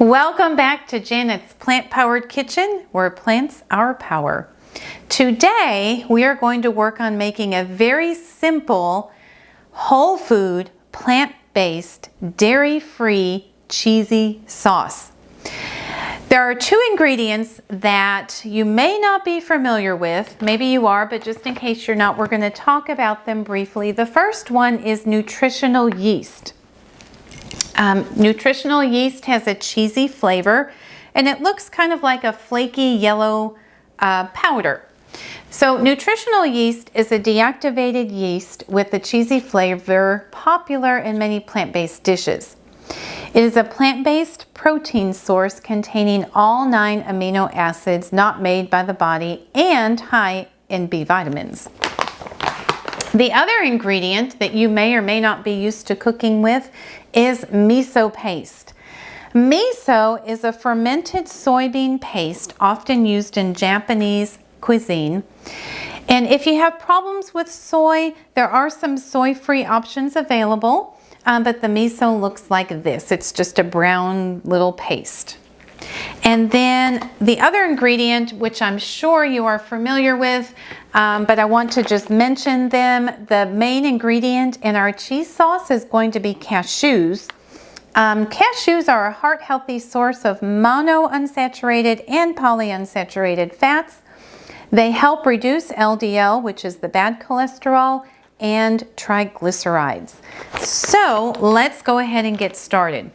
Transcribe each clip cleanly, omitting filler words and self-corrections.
Welcome back to Janet's Plant-Powered Kitchen, where plants are power. Today, we are going to work on making a very simple, whole food, plant-based, dairy-free, cheesy sauce. There are two ingredients that you may not be familiar with. Maybe you are, but just in case you're not, we're going to talk about them briefly. The first one is nutritional yeast. Nutritional yeast has a cheesy flavor, and it looks kind of like a flaky yellow powder. So nutritional yeast is a deactivated yeast with a cheesy flavor popular in many plant-based dishes. It is a plant-based protein source containing all 9 amino acids not made by the body and high in B vitamins. The other ingredient that you may or may not be used to cooking with is miso paste. Miso is a fermented soybean paste often used in Japanese cuisine. And if you have problems with soy, there are some soy-free options available, but the miso looks like this. It's just a brown little paste. And then the other ingredient, which I'm sure you are familiar with, but I want to just mention them. The main ingredient in our cheese sauce is going to be cashews. Cashews are a heart-healthy source of monounsaturated and polyunsaturated fats. They help reduce LDL, which is the bad cholesterol, and triglycerides. So let's go ahead and get started.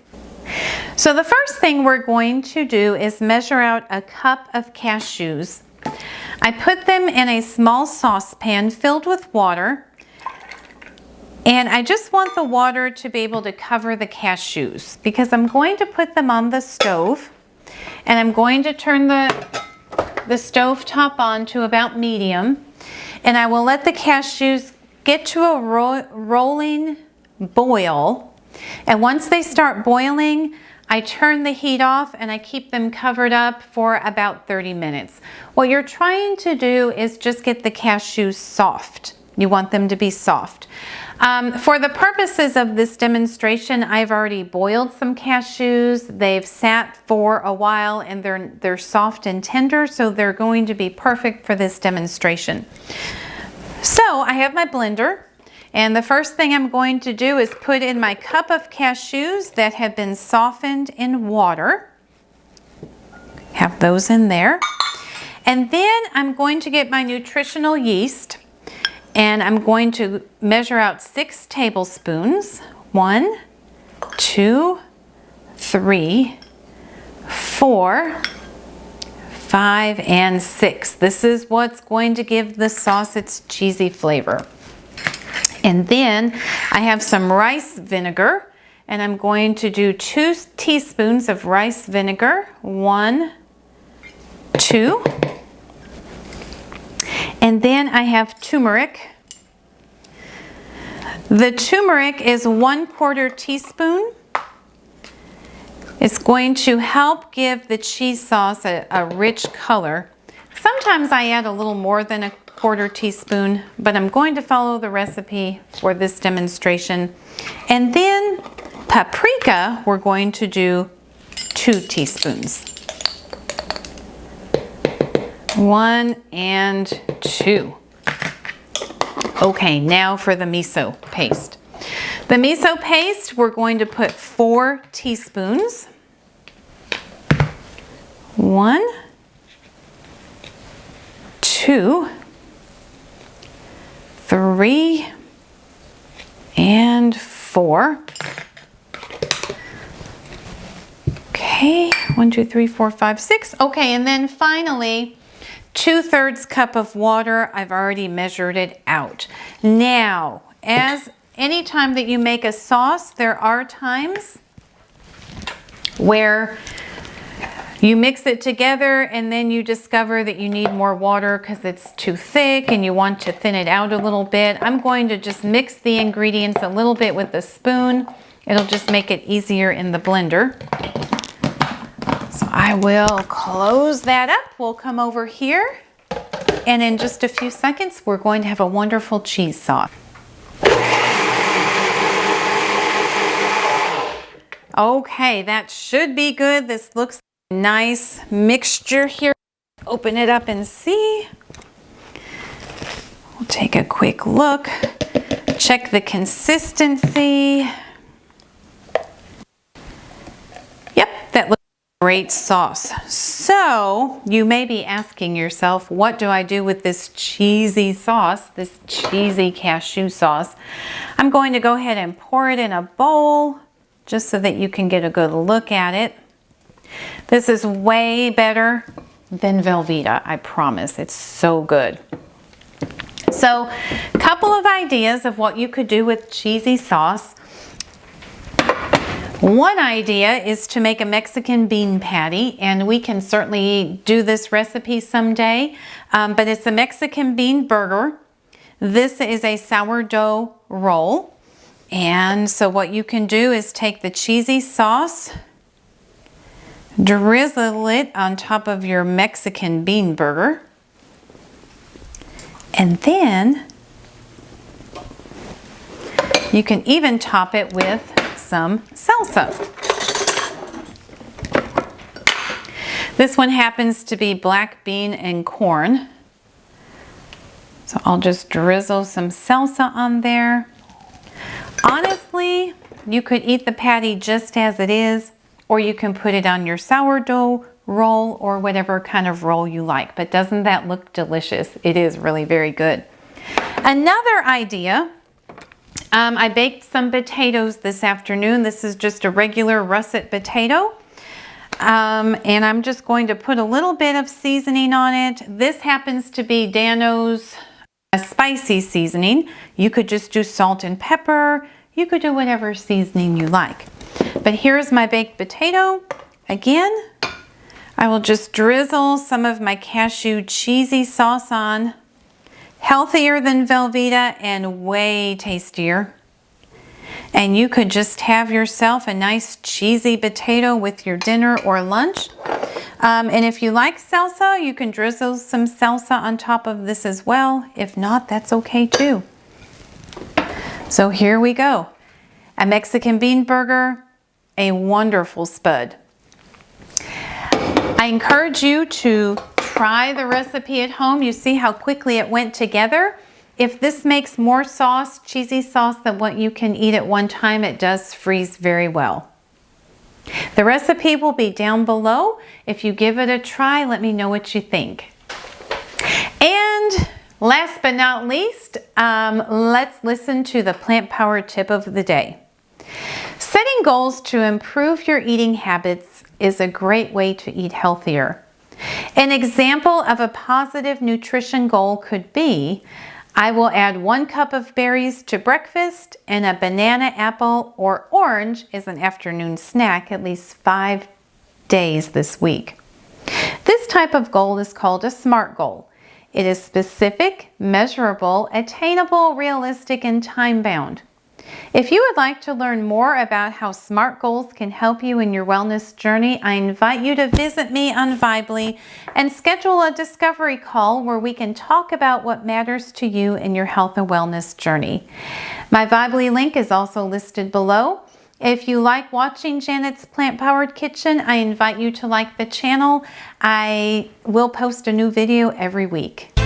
So the first thing we're going to do is measure out a cup of cashews. I put them in a small saucepan filled with water, and I just want the water to be able to cover the cashews because I'm going to put them on the stove, and I'm going to turn the stove top on to about medium, and I will let the cashews get to a rolling boil. And once they start boiling, I turn the heat off and I keep them covered up for about 30 minutes. What you're trying to do is just get the cashews soft. You want them to be soft. For the purposes of this demonstration, I've already boiled some cashews. They've sat for a while and they're soft and tender, so they're going to be perfect for this demonstration. So I have my blender. And the first thing I'm going to do is put in my cup of cashews that have been softened in water. Have those in there. And then I'm going to get my nutritional yeast, and I'm going to measure out 6 tablespoons. 1, 2, 3, 4, 5, and 6. This is what's going to give the sauce its cheesy flavor. And then I have some rice vinegar, and I'm going to do 2 teaspoons of rice vinegar. 1, 2. And then I have turmeric. The turmeric is 1/4 teaspoon. It's going to help give the cheese sauce a rich color. Sometimes I add a little more than a 1/4 teaspoon, but I'm going to follow the recipe for this demonstration. And then paprika, we're going to do 2 teaspoons. 1 and 2. Okay, now for the miso paste. The miso paste, we're going to put 4 teaspoons. 1, 2, 3, and 4. Okay, 1, 2, 3, 4, 5, 6. Okay, and then finally, 2/3 cup of water. I've already measured it out. Now, as any time that you make a sauce, there are times where you mix it together and then you discover that you need more water because it's too thick and you want to thin it out a little bit. I'm going to just mix the ingredients a little bit with a spoon. It'll just make it easier in the blender. So I will close that up. We'll come over here, and in just a few seconds, we're going to have a wonderful cheese sauce. Okay, that should be good. This looks like a nice mixture here. Open it up and see. We'll take a quick look. Check the consistency. Yep, that looks like a great sauce. So you may be asking yourself, what do I do with this cheesy sauce, this cheesy cashew sauce? I'm going to go ahead and pour it in a bowl just so that you can get a good look at it. This is way better than Velveeta, I promise. It's so good. So, a couple of ideas of what you could do with cheesy sauce. One idea is to make a Mexican bean patty, and we can certainly do this recipe someday, but it's a Mexican bean burger. This is a sourdough roll, and so what you can do is take the cheesy sauce, drizzle it on top of your Mexican bean burger, and then you can even top it with some salsa. This one happens to be black bean and corn. So I'll just drizzle some salsa on there. Honestly, you could eat the patty just as it is, or you can put it on your sourdough roll or whatever kind of roll you like. But doesn't that look delicious? It is really very good. Another idea, I baked some potatoes this afternoon. This is just a regular russet potato. And I'm just going to put a little bit of seasoning on it. This happens to be Dano's spicy seasoning. You could just do salt and pepper. You could do whatever seasoning you like. But here's my baked potato. Again, I will just drizzle some of my cashew cheesy sauce on. Healthier than Velveeta and way tastier. And you could just have yourself a nice cheesy potato with your dinner or lunch. And if you like salsa, you can drizzle some salsa on top of this as well. If not, that's okay too. So here we go. A Mexican bean burger, a wonderful spud. I encourage you to try the recipe at home. You see how quickly it went together. If this makes more sauce, cheesy sauce, than what you can eat at one time, it does freeze very well. The recipe will be down below. If you give it a try, let me know what you think. And last but not least, let's listen to the plant-powered tip of the day. Setting goals to improve your eating habits is a great way to eat healthier. An example of a positive nutrition goal could be, I will add 1 cup of berries to breakfast and a banana, apple, or orange as an afternoon snack at least 5 days this week. This type of goal is called a SMART goal. It is specific, measurable, attainable, realistic, and time-bound. If you would like to learn more about how SMART goals can help you in your wellness journey, I invite you to visit me on Vibely and schedule a discovery call where we can talk about what matters to you in your health and wellness journey. My Vibely link is also listed below. If you like watching Janet's Plant-Powered Kitchen, I invite you to like the channel. I will post a new video every week.